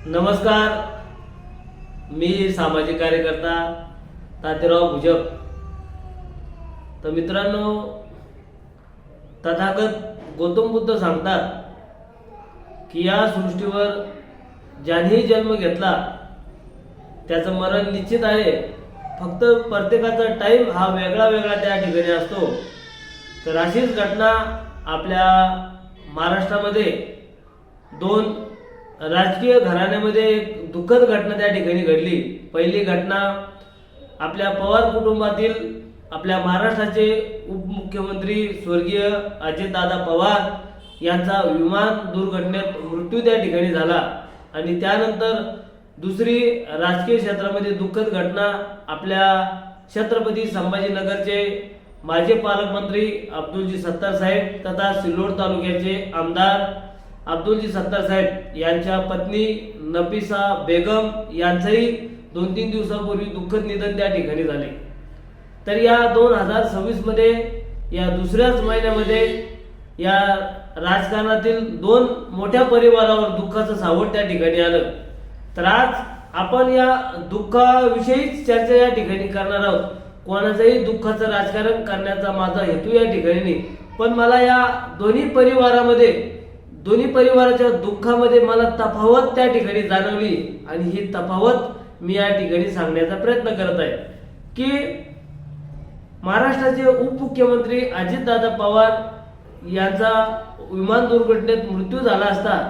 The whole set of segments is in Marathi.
नमस्कार, मी सामाजिक कार्यकर्ता तातेराव भुजप। तर मित्रांनो, तथागत गौतम बुद्ध सांगतात की या सृष्टीवर ज्यानेही जन्म घेतला त्याचं मरण निश्चित आहे, फक्त प्रत्येकाचा टाइम हा वेगळा वेगळा त्या ठिकाणी असतो। तर अशीच घटना आपल्या महाराष्ट्रामध्ये दोन राजकीय घराण्यामध्ये एक दुःखद घटना त्या ठिकाणी घडली। पहिली घटना आपल्या पवार कुटुंबातील आपल्या महाराष्ट्राचे उपमुख्यमंत्री स्वर्गीय अजितदादा पवार यांचा विमान दुर्घटनेत मृत्यू त्या ठिकाणी झाला। आणि त्यानंतर दुसरी राजकीय क्षेत्रामध्ये दुःखद घटना आपल्या छत्रपती संभाजीनगरचे माजी पालकमंत्री अब्दुलजी सत्तार साहेब तथा सिल्लोड तालुक्याचे आमदार अब्दुलजी सत्तार साहेब यांच्या पत्नी नफिसा बेगम यांचंही 2-3 दिवसांपूर्वी दुःखद निधन त्या ठिकाणी झाले। तर या 2026 मध्ये या दुसऱ्याच महिन्यामध्ये या राजकारणातील दोन मोठ्या परिवारावर दुःखाचं सावट त्या ठिकाणी आलं। तर आज आपण या दुःखाविषयीच चर्चा या ठिकाणी करणार आहोत। कोणाचंही दुःखाचं राजकारण करण्याचा माझा हेतू या ठिकाणी नाही, पण मला या दोन्ही परिवाराच्या दुःखामध्ये मला तफावत त्या ठिकाणी जाणवली आणि ही तफावत मी या ठिकाणी सांगण्याचा प्रयत्न करत आहे की महाराष्ट्राचे उपमुख्यमंत्री अजितदादा पवार यांचा विमान दुर्घटनेत मृत्यू झाला असता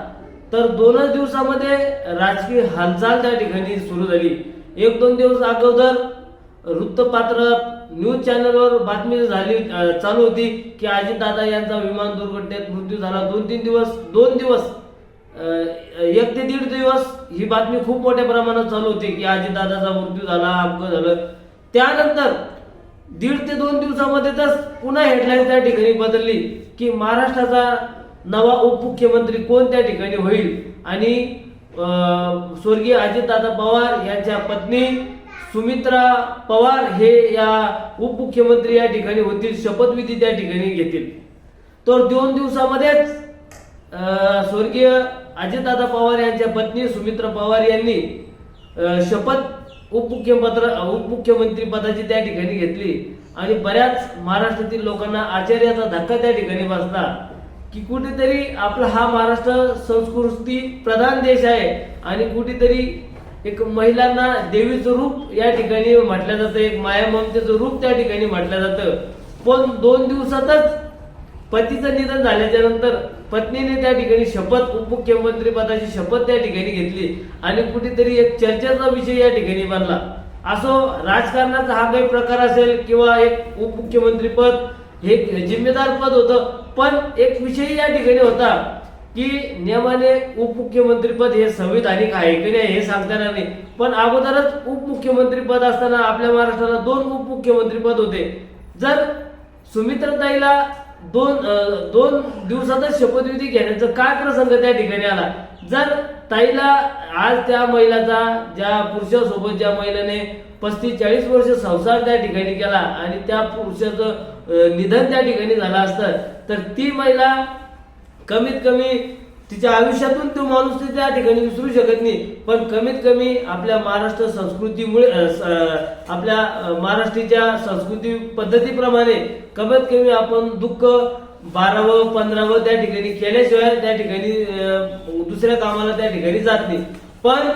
तर 2 दिवसामध्ये राजकीय हालचाल त्या ठिकाणी सुरू झाली। 1-2 दिवस अगोदर वृत्तपत्रात न्यूज चॅनलवर बातमी चालू होती की अजितदादा यांचा विमान दुर्घटनेत मृत्यू झाला। 2 दिवस 1 ते 1.5 दिवस ही बातमी खूप मोठ्या प्रमाणात चालू होती की अजितदादाचा मृत्यू झाला, अपघात झालं। त्यानंतर 1.5 ते 2 दिवसामध्ये तर पुन्हा हेडलाईन त्या ठिकाणी बदलली की महाराष्ट्राचा नवा उपमुख्यमंत्री कोण त्या ठिकाणी होईल आणि स्वर्गीय अजितदादा पवार यांच्या पत्नी सुमित्रा पवार हे या उपमुख्यमंत्री या ठिकाणी होतील, शपथविधी त्या ठिकाणी घेतील। तर 2 दिवसामध्येच स्वर्गीय अजितदादा पवार यांच्या पत्नी सुमित्रा पवार यांनी शपथ उपमुख्यमंत्री पदाची त्या ठिकाणी घेतली आणि बऱ्याच महाराष्ट्रातील लोकांना आश्चर्याचा धक्का त्या ठिकाणी बसला की कुठेतरी आपला हा महाराष्ट्र संस्कृती प्रधान देश आहे आणि कुठेतरी एक महिलांना देवीचं रूप या ठिकाणी म्हटलं जातं, एक माया ममतेचं रूप त्या ठिकाणी म्हटलं जातं। पण 2 दिवसातच पतीचं निधन झाल्याच्या नंतर पत्नीने त्या ठिकाणी उपमुख्यमंत्री पदाची शपथ त्या ठिकाणी घेतली आणि कुठेतरी एक चर्चेचा विषय या ठिकाणी बनला। असो, राजकारणाचा हा काही प्रकार असेल किंवा एक उपमुख्यमंत्री पद हे जिम्मेदार पद होतं, पण एक विषय या ठिकाणी होता की नियमाने उपमुख्यमंत्री पद हे संविधानिक आहे की नाही हे सांगता येणार नाही, पण अगोदरच उपमुख्यमंत्री पद असताना आपल्या महाराष्ट्राला 2 उपमुख्यमंत्री पद होते। जर सुमित्राताईला 2 दिवसातच शपथविधी घेण्याचा काय प्रसंग त्या ठिकाणी आला? जर ताईला आज त्या महिलाचा ज्या पुरुषासोबत ज्या महिलेने 35-40 वर्ष संसार त्या ठिकाणी केला आणि त्या पुरुषाचं निधन त्या ठिकाणी झालं असतं तर ती महिला कमीत कमी तिच्या आयुष्यातून तो माणूस त्या ठिकाणी विसरू शकत नाही, पण कमीत कमी आपल्या महाराष्ट्र संस्कृतीमुळे आपल्या महाराष्ट्रीच्या संस्कृती पद्धतीप्रमाणे कमीत कमी आपण दुःख 12वं 15वं त्या ठिकाणी केल्याशिवाय त्या ठिकाणी दुसऱ्या कामाला त्या ठिकाणी जात नाही। पण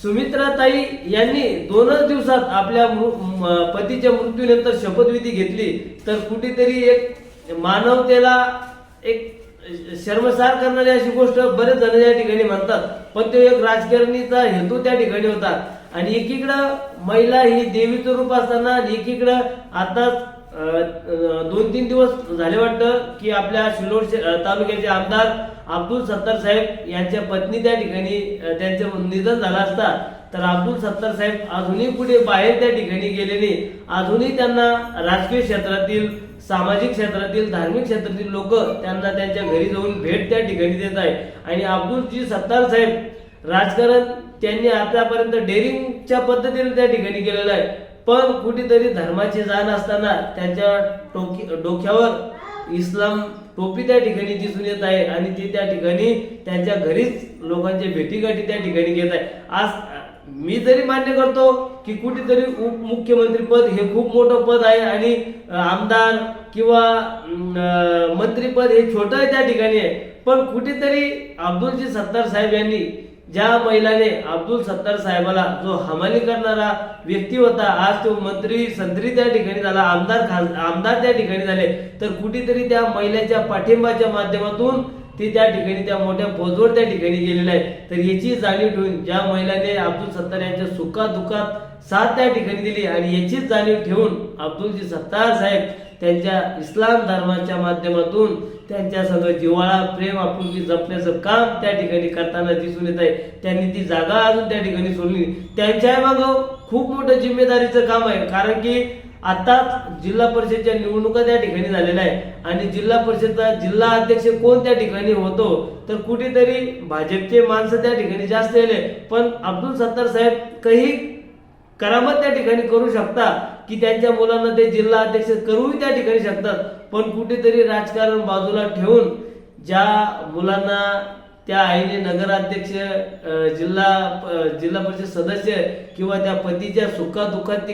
सुमित्राताई यांनी 2च दिवसात आपल्या पतीच्या मृत्यूनंतर शपथविधी घेतली तर कुठेतरी एक मानवतेला एक शर्मसार करणारी अशी गोष्ट बरेच जण या ठिकाणी म्हणतात, पण तो एक राजकारणीचा हेतू त्या ठिकाणी होता। आणि एकीकडं महिला ही देवीचं रूप असताना आणि एकीकडं आता 2-3 दिवस झाले वाटतं की आपल्या सिल्लोड तालुक्याचे आमदार अब्दुल सत्तार साहेब यांच्या पत्नी त्या ठिकाणी त्यांचं निधन झालं असता तर अब्दुल सत्तार साहेब अजूनही पुढे बाहेर त्या ठिकाणी गेले नाही। अजूनही त्यांना राजकीय क्षेत्रातील, सामाजिक क्षेत्रातील, धार्मिक क्षेत्रातील लोक त्यांना त्यांच्या घरी जाऊन भेट त्या ठिकाणी देत आहे। आणि अब्दुलजी सत्तार साहेब राजकारण त्यांनी आतापर्यंत डेअरिंगच्या पद्धतीने त्या ठिकाणी केलेलं आहे, पण कुठेतरी धर्माची जाण असताना त्यांच्या डोक्यावर इस्लाम टोपी त्या ठिकाणी दिसून येत आहे आणि ते त्या ठिकाणी त्यांच्या घरीच लोकांच्या भेटीगाठी त्या ठिकाणी घेत आहे. आज मी जरी मान्य करतो की कुठेतरी उपमुख्यमंत्री पद हे खूप मोठं पद आहे आणि आमदार किंवा मंत्रीपद हे छोटं आहे त्या ठिकाणी आहे, पण कुठेतरी अब्दुलजी सत्तार साहेब यांनी ज्या महिलाने अब्दुल सत्तार साहेबाला जो हमाली करणारा व्यक्ती होता, आज तो मंत्री संत्री त्या ठिकाणी झाला, आमदार त्या ठिकाणी झाले, तर कुठेतरी त्या महिलेच्या पाठिंबाच्या माध्यमातून ते त्या ठिकाणी त्या मोठ्या पदवर त्या ठिकाणी गेलेले आहे. तर याची जाणीव ठेवून ज्या महिलाने अब्दुल सत्तार यांच्या सुखात दुःखात साथ त्या ठिकाणी दिली आणि याचीच जाणीव ठेवून अब्दुलजी सत्तार साहेब त्यांच्या इस्लाम धर्माच्या माध्यमातून त्यांच्या सगळं जिव्हाळा प्रेम आपुलकी जपण्याचं काम त्या ठिकाणी करताना दिसून येत आहे. त्यांनी ती जागा अजून त्या ठिकाणी सोडली. त्यांच्या मागं खूप मोठं जिम्मेदारीचं काम आहे, कारण की आताच जिल्हा परिषदच्या निवडणुका त्या ठिकाणी झालेल्या आहे आणि जिल्हा परिषदचा जिल्हा अध्यक्ष कोण त्या ठिकाणी होतो, तर कुठेतरी भाजपचे माणसं त्या ठिकाणी जास्त आले, पण अब्दुल सत्तार साहेब काही करामत त्या ठिकाणी करू शकता की त्यांच्या मुलांना ते जिल्हा अध्यक्ष करूही त्या ठिकाणी शकतात, पण कुठेतरी राजकारण बाजूला ठेवून ज्या मुलांना त्या आईने नगराध्यक्ष जिल्हा परिषद सदस्य किंवा त्या पतीच्या सुखा दुःखात ती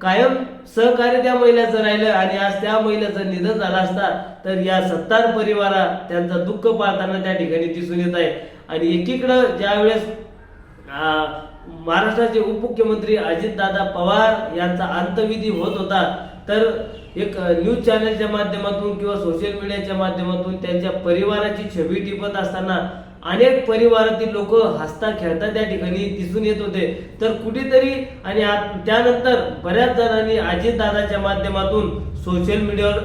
कायम सहकार्य त्या महिलेचं राहिलं आणि आज त्या महिलेचं निधन झालं असता तर या सत्तार परिवारा त्यांचं दुःख पाहताना त्या ठिकाणी दिसून येत आहे. आणि एकीकडं ज्यावेळेस महाराष्ट्राचे उपमुख्यमंत्री अजितदादा पवार यांचा अंत्यविधी होत होता, तर एक न्यूज चॅनलच्या माध्यमातून किंवा सोशल मीडियाच्या माध्यमातून त्यांच्या परिवाराची छबी टिपत असताना अनेक परिवारातील लोक हसता खेळता त्या ठिकाणी दिसून येत होते. तर कुठेतरी आणि त्यानंतर बऱ्याच जणांनी अजितदादाच्या माध्यमातून सोशल मीडियावर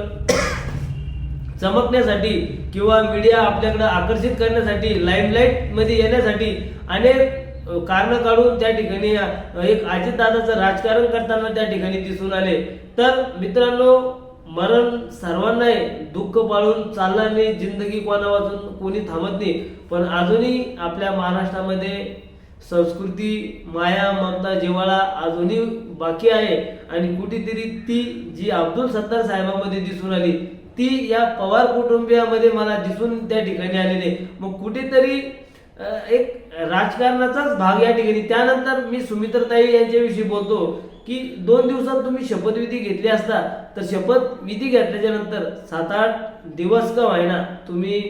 चमकण्यासाठी किंवा मीडिया आपल्याकडे आकर्षित करण्यासाठी लाईमलाईट मध्ये येण्यासाठी अनेक कारण काढून त्या ठिकाणी एक अजितदादाचं राजकारण करताना त्या ठिकाणी दिसून आले. तर मित्रांनो, मरण सर्वांना आहे, दुःख पाळून चालणार नाही, जिंदगी कोणा वाचून कोणी थांबत नाही, पण अजूनही आपल्या महाराष्ट्रामध्ये संस्कृती माया ममता जिव्हाळा अजूनही बाकी आहे आणि कुठेतरी ती जी अब्दुल सत्तार साहेबांमध्ये दिसून आली ती या पवार कुटुंबियामध्ये मला दिसून त्या ठिकाणी आलेली. मग कुठेतरी एक राजकारणाचाच भाग या ठिकाणी. त्यानंतर मी सुमित्राताई यांच्याविषयी बोलतो की 2 दिवसात तुम्ही शपथविधी घेतली असता तर शपथविधी घेतल्याच्या नंतर 7-8 दिवस का व्हायना तुम्ही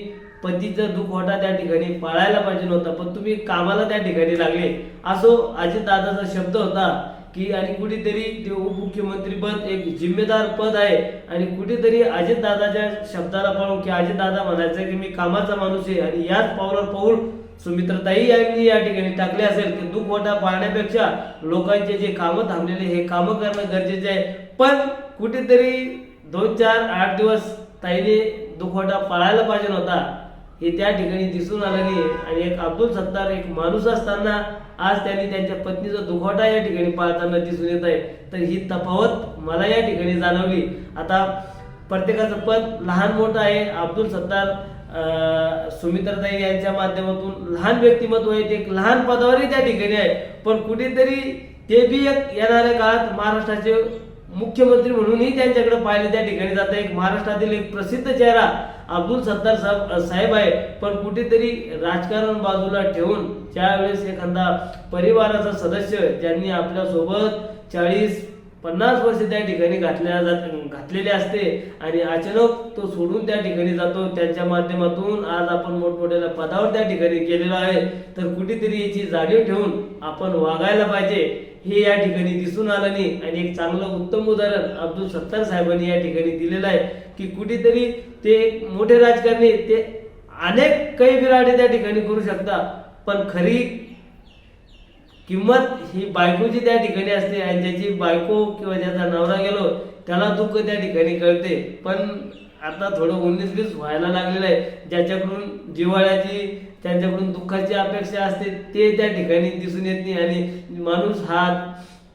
पतीचं दुखवटा त्या ठिकाणी पाळायला पाहिजे नव्हता, पण तुम्ही कामाला त्या ठिकाणी लागले. असो अजितदादाचा शब्द होता की आणि कुठेतरी ते उपमुख्यमंत्री पद एक जिम्मेदार पद आहे आणि कुठेतरी अजितदादाच्या शब्दाला पाळून की अजितदादा म्हणायचं की मी कामाचा माणूस आहे आणि याच पावलावर पाऊल सुमित्राताई यांनी या ठिकाणी टाकले असेल की दुखवटा पाळण्यापेक्षा लोकांचे जे कामं थांबलेले हे कामं करणं गरजेचे आहे. पण कुठेतरी 2-4-8 दिवस ताईने दुखवटा पाळायला पाहिजे नव्हता हे त्या ठिकाणी दिसून आलं नाही. आणि एक अब्दुल सत्तार एक माणूस असताना आज त्यांनी त्यांच्या पत्नीचा दुखवटा या ठिकाणी पाळताना दिसून येत आहे. तर ही तफावत मला या ठिकाणी जाणवली. आता प्रत्येकाचं पद लहान मोठं आहे. अब्दुल सत्तार सुमित्राताई यांच्या माध्यमातून लहान व्यक्तिमत्व आहे, ते एक लहान पदावरही त्या ठिकाणी आहे, पण कुठेतरी ते बी एक येणाऱ्या काळात महाराष्ट्राचे मुख्यमंत्री म्हणूनही त्यांच्याकडे पाहिले त्या ठिकाणी जातं. एक महाराष्ट्रातील एक प्रसिद्ध चेहरा अब्दुल सत्तार साहेब आहे, पण कुठेतरी राजकारण बाजूला ठेवून ज्यावेळेस एखादा परिवाराचा सदस्य ज्यांनी आपल्या सोबत 40-50 वर्ष त्या ठिकाणी घातलेले असते आणि अचानक तो सोडून त्या ठिकाणी जातो, त्यांच्या माध्यमातून आज आपण मोठमोठ्या पदावर त्या ठिकाणी गेलेलो आहे, तर कुठेतरी याची जाणीव ठेवून आपण वागायला पाहिजे हे या ठिकाणी दिसून आलं नाही. आणि एक चांगलं उत्तम उदाहरण अब्दुल सत्तार साहेबांनी या ठिकाणी दिलेलं आहे की कुठेतरी ते मोठे राजकारणी ते अनेक काही बिराडे त्या ठिकाणी करू शकतात, पण खरी किंमत ही बायकोची त्या ठिकाणी असते आणि ज्याची बायको किंवा ज्याचा नवरा गेलो त्याला दुःख त्या ठिकाणी कळते. पण आता थोडं 19-20 व्हायला लागलेलं आहे, ज्याच्याकडून जिव्हाळ्याची त्यांच्याकडून दुःखाची अपेक्षा असते ते त्या ठिकाणी दिसून येत नाही. आणि माणूस हा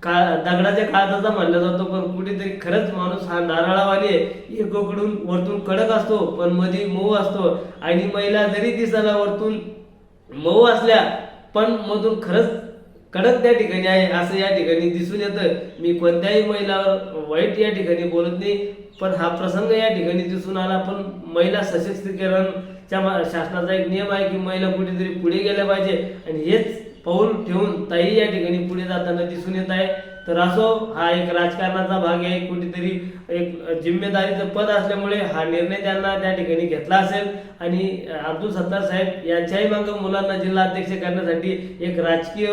दगडाच्या काळाचा मानला जातो, पण कुठेतरी खरंच माणूस हा नारळावाली आहे. एकोकडून वरतून कडक असतो पण मध्ये मऊ असतो आणि महिला जरी दिसायला वरतून मऊ असल्या पण मधून खरंच कडक त्या ठिकाणी आहे असं या ठिकाणी दिसून येतं. मी कोणत्याही महिलावर वाईट या ठिकाणी बोलत नाही, पण हा प्रसंग या ठिकाणी दिसून आला. पण महिला सशक्तीकरणच्या शासनाचा एक नियम आहे की महिला कुठेतरी पुढे गेल्या पाहिजे आणि हेच पाऊल ठेवून ताई या ठिकाणी पुढे जाताना दिसून येत आहे. तर असो, हा एक राजकारणाचा भाग आहे, कुठेतरी एक जिम्मेदारीचं पद असल्यामुळे हा निर्णय त्यांना त्या ठिकाणी घेतला असेल. आणि अब्दुल सत्तार साहेब यांच्याही मागं मुलांना जिल्हा अध्यक्ष करण्यासाठी एक राजकीय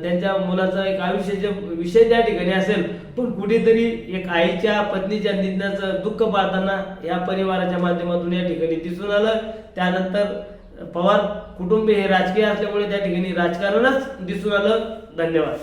त्यांच्या मुलाचं एक आयुष्याचे विषय त्या ठिकाणी असेल. पण कुठेतरी एक आईच्या पत्नीच्या निधनाचं दुःख पाहताना या परिवाराच्या माध्यमातून या ठिकाणी दिसून आलं. त्यानंतर पवार कुटुंबीय हे राजकीय असल्यामुळे त्या ठिकाणी राजकारणच दिसून आलं. धन्यवाद.